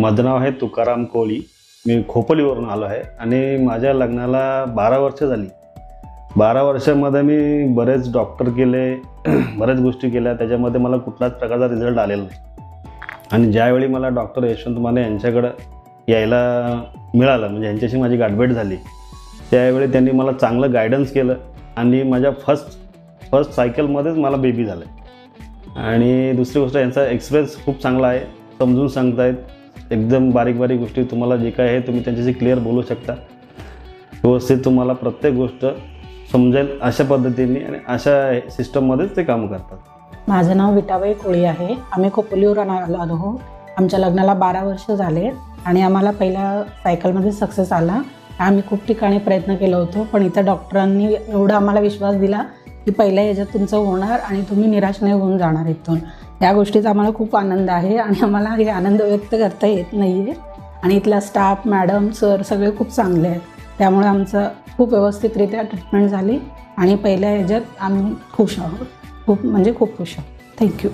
माझं नाव आहे तुकाराम कोळी. मी खोपोलीवरून आलो आहे आणि माझ्या लग्नाला 12 वर्ष झाली. 12 वर्षामध्ये मी बरेच डॉक्टर केले, बऱ्याच गोष्टी केल्या. त्याच्यामध्ये मला कुठलाच प्रकारचा रिझल्ट आलेला नाही. आणि ज्यावेळी मला डॉक्टर यशवंत माने यांच्याकडं यायला मिळालं, म्हणजे यांच्याशी माझी गाठभेट झाली, त्यावेळी त्यांनी मला चांगलं गायडन्स केलं आणि माझ्या फर्स्ट सायकलमध्येच मला बेबी झालं. आणि दुसरी गोष्ट, यांचा एक्सपिरियन्स खूप चांगला आहे. समजून सांगतायत, एकदम बारीक बारीक गोष्टी तुम्हाला जे काय आहे तुम्ही त्यांच्याशी क्लिअर बोलू शकता. व्यवस्थित तुम्हाला प्रत्येक गोष्ट समजेल अशा पद्धतीने आणि अशा सिस्टममध्येच ते काम करतात. माझं नाव विटाबाई कोळी आहे. आम्ही खोपोलीवरून आलो आहोत. आमच्या लग्नाला 12 वर्ष झाले आणि आम्हाला पहिल्या सायकलमध्ये सक्सेस आला. आम्ही खूप ठिकाणी प्रयत्न केला होतो, पण इथं डॉक्टरांनी एवढा आम्हाला विश्वास दिला की पहिल्या ह्याच्यात तुमचं होणार आणि तुम्ही निराश नाही होऊन जाणार इथून. या गोष्टीचा आम्हाला खूप आनंद आहे आणि आम्हाला हे आनंद व्यक्त करता येत नाही आहे. आणि इथला स्टाफ, मॅडम, सर सगळे खूप चांगले आहेत. त्यामुळे आमचं खूप व्यवस्थितरित्या ट्रीटमेंट झाली आणि पहिल्या ह्याच्यात आम्ही खुश आहोत. खूप खुश आहोत. थँक्यू.